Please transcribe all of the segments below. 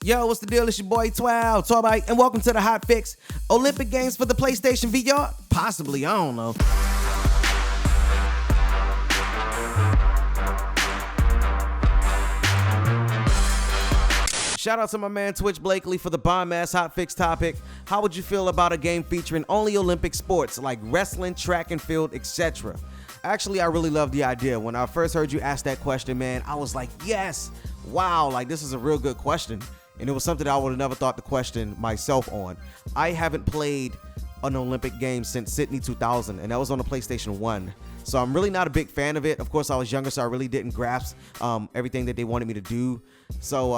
Yo, what's the deal? It's your boy 12byte, and welcome to the Hotfix. Olympic Games for the PlayStation VR? Possibly, I don't know. Shout out to my man Twitch Blakely for the bomb-ass Hotfix topic. How would you feel about a game featuring only Olympic sports like wrestling, track and field, etc.? Actually, I really love the idea. When I first heard you ask that question, man, I was like, yes, wow, like this is a real good question. And it was something I would have never thought to question myself on. I haven't played an Olympic game since Sydney 2000, and that was on the PlayStation 1. So I'm really not a big fan of it. Of course, I was younger, so I really didn't grasp everything that they wanted me to do. So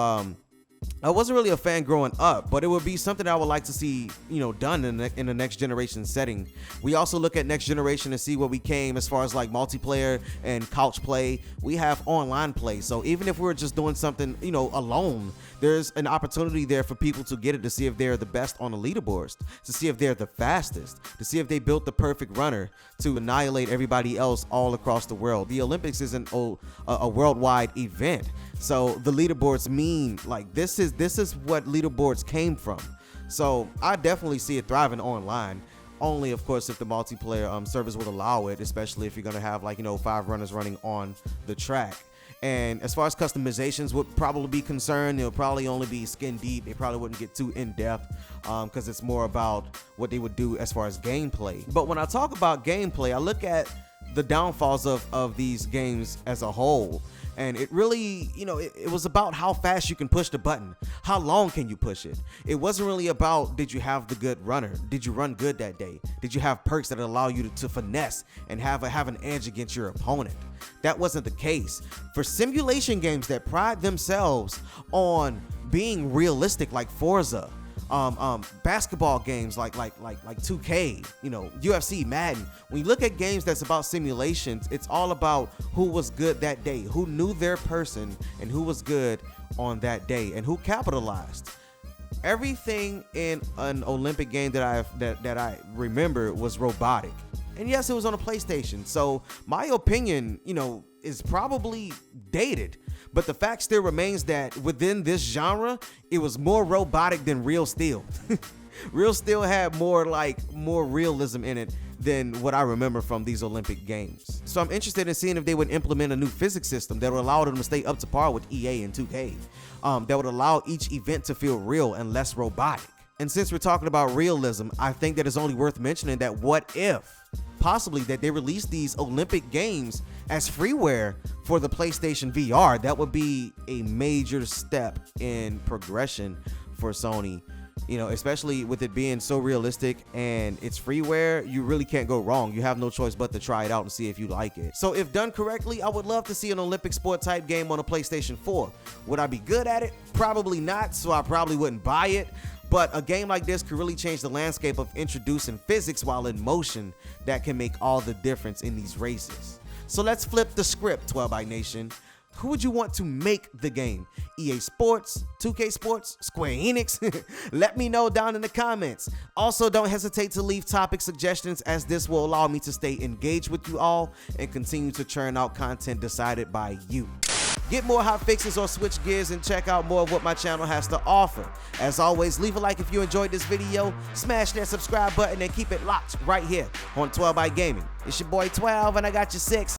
I wasn't really a fan growing up, but it would be something I would like to see, done in the next generation setting. We also look at next generation and see what we came as far as like multiplayer and couch play. We have online play, so even if we're just doing something, alone, there's an opportunity there for people to get it, to see if they're the best on the leaderboards, to see if they're the fastest, to see if they built the perfect runner to annihilate everybody else all across the world. The Olympics isn't a worldwide event, so the leaderboards mean like this is what leaderboards came from. So I definitely see it thriving online. Only, of course, if the multiplayer service would allow it, especially if you're gonna have 5 runners running on the track. And as far as customizations would probably be concerned, it'll probably only be skin deep. They probably wouldn't get too in-depth because it's more about what they would do as far as gameplay. But when I talk about gameplay, I look at the downfalls of these games as a whole. And it really, it was about how fast you can push the button. How long can you push it? It wasn't really about, did you have the good runner? Did you run good that day? Did you have perks that allow you to finesse and have an edge against your opponent? That wasn't the case. For simulation games that pride themselves on being realistic, like Forza, basketball games like 2K, UFC, Madden. When you look at games that's about simulations, it's all about who was good that day, who knew their person, and who was good on that day, and who capitalized. Everything in an Olympic game that I remember was robotic. And yes, it was on a PlayStation. So my opinion, is probably dated. But the fact still remains that within this genre, it was more robotic than Real Steel. Real Steel had more realism in it than what I remember from these Olympic games. So I'm interested in seeing if they would implement a new physics system that would allow them to stay up to par with EA and 2K. That would allow each event to feel real and less robotic. And since we're talking about realism, I think that it's only worth mentioning that what if possibly that they release these Olympic games as freeware for the PlayStation VR. That would be a major step in progression for Sony, especially with it being so realistic and it's freeware. You really can't go wrong. You have no choice but to try it out and see if you like it. So if done correctly, I would love to see an Olympic sport type game on a PlayStation 4. Would I be good at it? Probably not, so I probably wouldn't buy it. But a game like this could really change the landscape of introducing physics while in motion that can make all the difference in these races. So let's flip the script, 12byte Nation. Who would you want to make the game? EA Sports, 2K Sports, Square Enix? Let me know down in the comments. Also, don't hesitate to leave topic suggestions, as this will allow me to stay engaged with you all and continue to churn out content decided by you. Get more hot fixes or switch gears and check out more of what my channel has to offer. As always, leave a like if you enjoyed this video, smash that subscribe button, and keep it locked right here on 12byte Gaming. It's your boy 12, and I got you 6.